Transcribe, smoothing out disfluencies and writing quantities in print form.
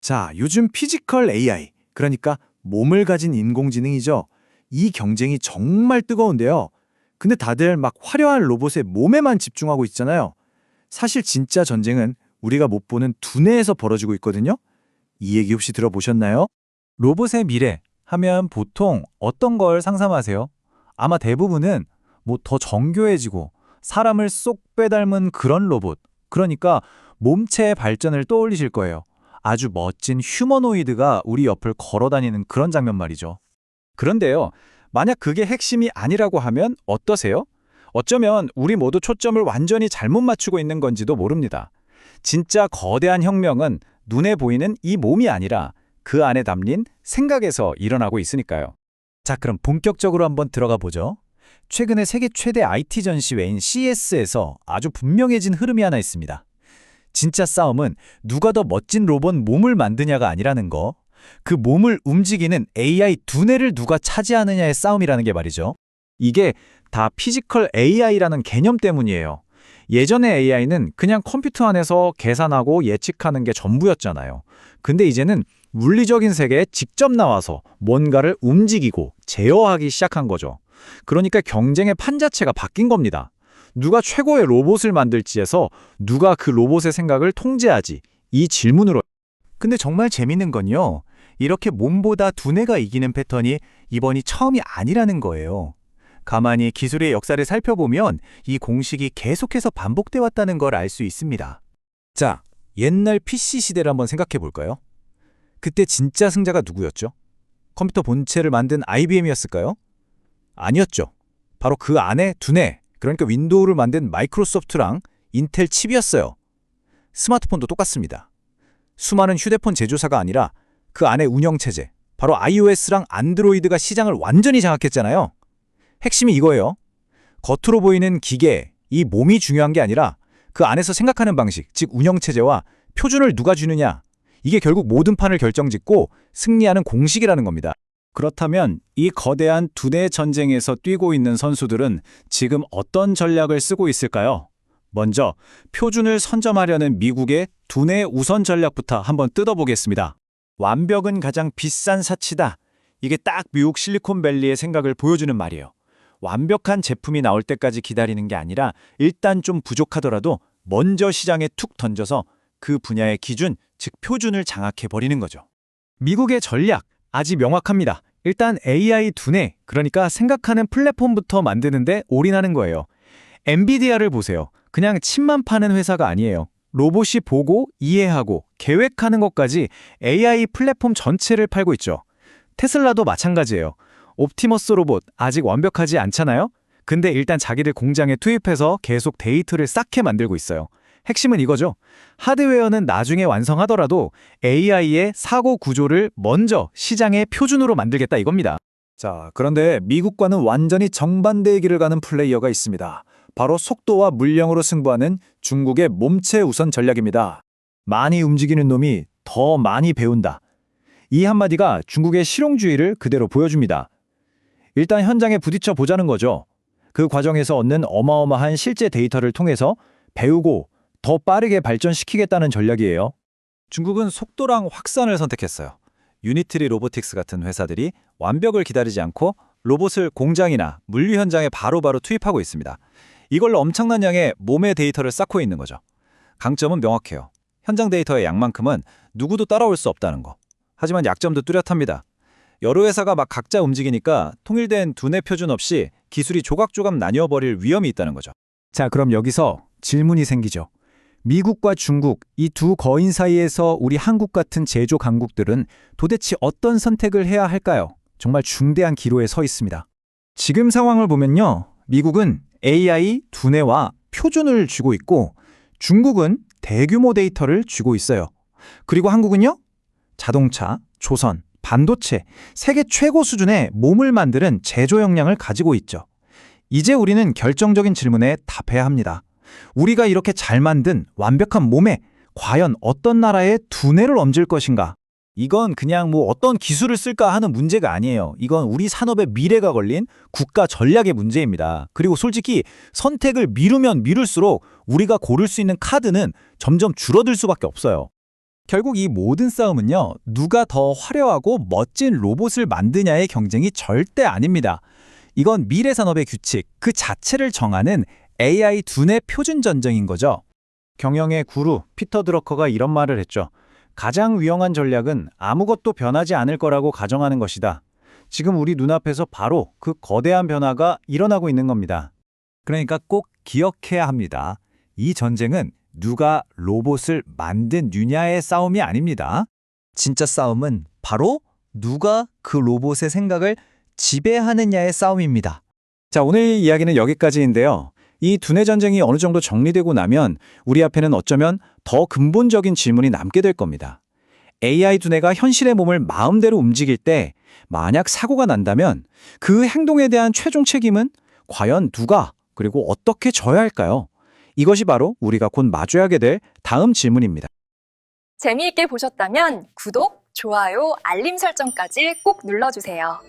자, 요즘 피지컬 AI, 그러니까 몸을 가진 인공지능이죠. 이 경쟁이 정말 뜨거운데요. 근데 다들 막 화려한 로봇의 몸에만 집중하고 있잖아요. 사실 진짜 전쟁은 우리가 못 보는 두뇌에서 벌어지고 있거든요. 이 얘기 혹시 들어보셨나요? 로봇의 미래 하면 보통 어떤 걸 상상하세요? 아마 대부분은 뭐 더 정교해지고 사람을 쏙 빼닮은 그런 로봇, 그러니까 몸체의 발전을 떠올리실 거예요. 아주 멋진 휴머노이드가 우리 옆을 걸어다니는 그런 장면 말이죠. 그런데요, 만약 그게 핵심이 아니라고 하면 어떠세요? 어쩌면 우리 모두 초점을 완전히 잘못 맞추고 있는 건지도 모릅니다. 진짜 거대한 혁명은 눈에 보이는 이 몸이 아니라 그 안에 담긴 생각에서 일어나고 있으니까요. 자, 그럼 본격적으로 한번 들어가 보죠. 최근에 세계 최대 IT 전시회인 CES에서 아주 분명해진 흐름이 하나 있습니다. 진짜 싸움은 누가 더 멋진 로봇 몸을 만드냐가 아니라는 거. 그 몸을 움직이는 AI 두뇌를 누가 차지하느냐의 싸움이라는 게 말이죠. 이게 다 피지컬 AI라는 개념 때문이에요. 예전의 AI는 그냥 컴퓨터 안에서 계산하고 예측하는 게 전부였잖아요. 근데 이제는 물리적인 세계에 직접 나와서 뭔가를 움직이고 제어하기 시작한 거죠. 그러니까 경쟁의 판 자체가 바뀐 겁니다. 누가 최고의 로봇을 만들지에서 누가 그 로봇의 생각을 통제하지, 이 질문으로. 근데 정말 재밌는 건요, 이렇게 몸보다 두뇌가 이기는 패턴이 이번이 처음이 아니라는 거예요. 가만히 기술의 역사를 살펴보면 이 공식이 계속해서 반복돼 왔다는 걸 알 수 있습니다. 자, 옛날 PC 시대를 한번 생각해 볼까요? 그때 진짜 승자가 누구였죠? 컴퓨터 본체를 만든 IBM이었을까요? 아니었죠. 바로 그 안에 두뇌, 그러니까 윈도우를 만든 마이크로소프트랑 인텔 칩이었어요. 스마트폰도 똑같습니다. 수많은 휴대폰 제조사가 아니라 그 안에 운영체제, 바로 iOS랑 안드로이드가 시장을 완전히 장악했잖아요. 핵심이 이거예요. 겉으로 보이는 기계, 이 몸이 중요한 게 아니라 그 안에서 생각하는 방식, 즉 운영체제와 표준을 누가 주느냐, 이게 결국 모든 판을 결정짓고 승리하는 공식이라는 겁니다. 그렇다면 이 거대한 두뇌 전쟁에서 뛰고 있는 선수들은 지금 어떤 전략을 쓰고 있을까요? 먼저 표준을 선점하려는 미국의 두뇌 우선 전략부터 한번 뜯어보겠습니다. 완벽은 가장 비싼 사치다. 이게 딱 미국 실리콘밸리의 생각을 보여주는 말이에요. 완벽한 제품이 나올 때까지 기다리는 게 아니라 일단 좀 부족하더라도 먼저 시장에 툭 던져서 그 분야의 기준, 즉 표준을 장악해버리는 거죠. 미국의 전략, 아주 명확합니다. 일단 AI 두뇌, 그러니까 생각하는 플랫폼부터 만드는데 올인하는 거예요. 엔비디아를 보세요. 그냥 칩만 파는 회사가 아니에요. 로봇이 보고, 이해하고, 계획하는 것까지 AI 플랫폼 전체를 팔고 있죠. 테슬라도 마찬가지예요. 옵티머스 로봇 아직 완벽하지 않잖아요? 근데 일단 자기들 공장에 투입해서 계속 데이터를 쌓게 만들고 있어요. 핵심은 이거죠. 하드웨어는 나중에 완성하더라도 AI의 사고 구조를 먼저 시장의 표준으로 만들겠다 이겁니다. 자, 그런데 미국과는 완전히 정반대의 길을 가는 플레이어가 있습니다. 바로 속도와 물량으로 승부하는 중국의 몸체 우선 전략입니다. 많이 움직이는 놈이 더 많이 배운다. 이 한마디가 중국의 실용주의를 그대로 보여줍니다. 일단 현장에 부딪혀 보자는 거죠. 그 과정에서 얻는 어마어마한 실제 데이터를 통해서 배우고 더 빠르게 발전시키겠다는 전략이에요. 중국은 속도랑 확산을 선택했어요. 유니트리 로보틱스 같은 회사들이 완벽을 기다리지 않고 로봇을 공장이나 물류 현장에 바로바로 투입하고 있습니다. 이걸로 엄청난 양의 몸의 데이터를 쌓고 있는 거죠. 강점은 명확해요. 현장 데이터의 양만큼은 누구도 따라올 수 없다는 거. 하지만 약점도 뚜렷합니다. 여러 회사가 막 각자 움직이니까 통일된 두뇌 표준 없이 기술이 조각조각 나뉘어버릴 위험이 있다는 거죠. 자, 그럼 여기서 질문이 생기죠. 미국과 중국, 이 두 거인 사이에서 우리 한국 같은 제조 강국들은 도대체 어떤 선택을 해야 할까요? 정말 중대한 기로에 서 있습니다. 지금 상황을 보면요, 미국은 AI 두뇌와 표준을 쥐고 있고 중국은 대규모 데이터를 쥐고 있어요. 그리고 한국은요, 자동차, 조선, 반도체, 세계 최고 수준의 몸을 만드는 제조 역량을 가지고 있죠. 이제 우리는 결정적인 질문에 답해야 합니다. 우리가 이렇게 잘 만든 완벽한 몸에 과연 어떤 나라의 두뇌를 얹을 것인가? 이건 그냥 뭐 어떤 기술을 쓸까 하는 문제가 아니에요. 이건 우리 산업의 미래가 걸린 국가 전략의 문제입니다. 그리고 솔직히 선택을 미루면 미룰수록 우리가 고를 수 있는 카드는 점점 줄어들 수밖에 없어요. 결국 이 모든 싸움은요, 누가 더 화려하고 멋진 로봇을 만드냐의 경쟁이 절대 아닙니다. 이건 미래 산업의 규칙, 그 자체를 정하는 AI 두뇌 표준 전쟁인 거죠. 경영의 구루 피터 드러커가 이런 말을 했죠. 가장 위험한 전략은 아무것도 변하지 않을 거라고 가정하는 것이다. 지금 우리 눈앞에서 바로 그 거대한 변화가 일어나고 있는 겁니다. 그러니까 꼭 기억해야 합니다. 이 전쟁은 누가 로봇을 만드느냐의 싸움이 아닙니다. 진짜 싸움은 바로 누가 그 로봇의 생각을 지배하느냐의 싸움입니다. 자, 오늘 이야기는 여기까지인데요. 이 두뇌 전쟁이 어느 정도 정리되고 나면 우리 앞에는 어쩌면 더 근본적인 질문이 남게 될 겁니다. AI 두뇌가 현실의 몸을 마음대로 움직일 때 만약 사고가 난다면 그 행동에 대한 최종 책임은 과연 누가 그리고 어떻게 져야 할까요? 이것이 바로 우리가 곧 마주하게 될 다음 질문입니다. 재미있게 보셨다면 구독, 좋아요, 알림 설정까지 꼭 눌러주세요.